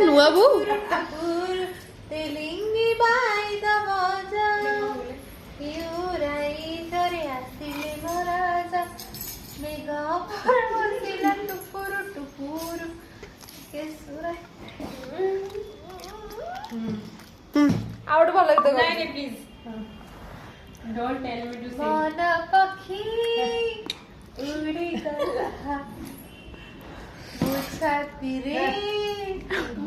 नुआ बो तेलिंगी बाई दबजा युराई धरे आसिले मोराजा मेघ बरसिला टुपुरु टुपुरु केसुरा आवड ଭଲ लागतं नाही नाही please don't tell me to sing मन पक्षी उडी गला छातीरे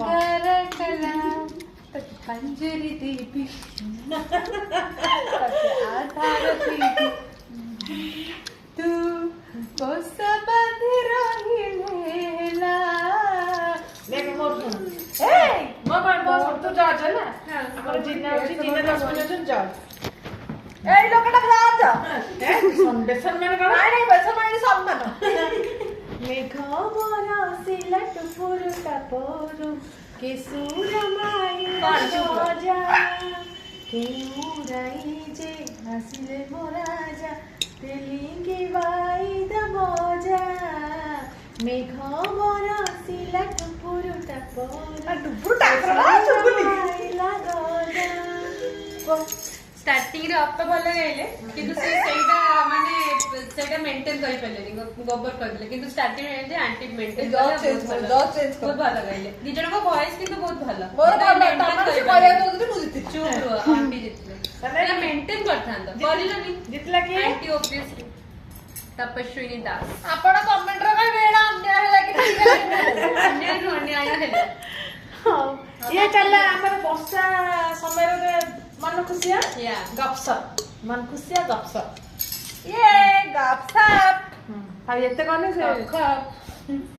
गरकला पंजरी देवी आधार देवी तू कोस बांधी रहिलेला लेक मोर ए म पण बस तू जा ना ଆମର ଜିନା ଅଛି ଜିନା 10 ମିନିଟ୍ जा এই লোকটা ভাত ବେସନ ମାନେ କଣ ନାଇଁ ନାଇଁ ବେସନ ମାନେ ସମ୍ମାନ মেঘ বরসিলা টুপুরু টাপুরু কেসুর মাই রাজা কেউরাই যে হাসিলে মোরাজা তেলিঙ্গি বাই দবজা মেঘ বরসিলা টুপুরু টাপুরু स्टार्टिंग रे अप्पा भले गाइले किंतु से सेटा माने सेटा मेंटेन करि पले गोबर कर दिले किंतु स्टार्टिंग रे जे आंटी मेंटेन चेंज बहुत भलो गाइले दी जण को वॉइस किंतु बहुत भलो मोर भलो तमन से करे तो तू जिति चुप रो आंटी जितले तने मेंटेन करथान तो बोलिलोनी जितला की आंटी ऑब्वियसली तपस्विनी दास आपण कमेंट रे काय वेडा अन्याय होला की अन्याय अन्याय हेले ये चला हमर वर्षा समय रे मन खुशिया या गपसप मन खुशिया गपसप ये गपसप ଆଉ ଏତେ କନେ ସେ खप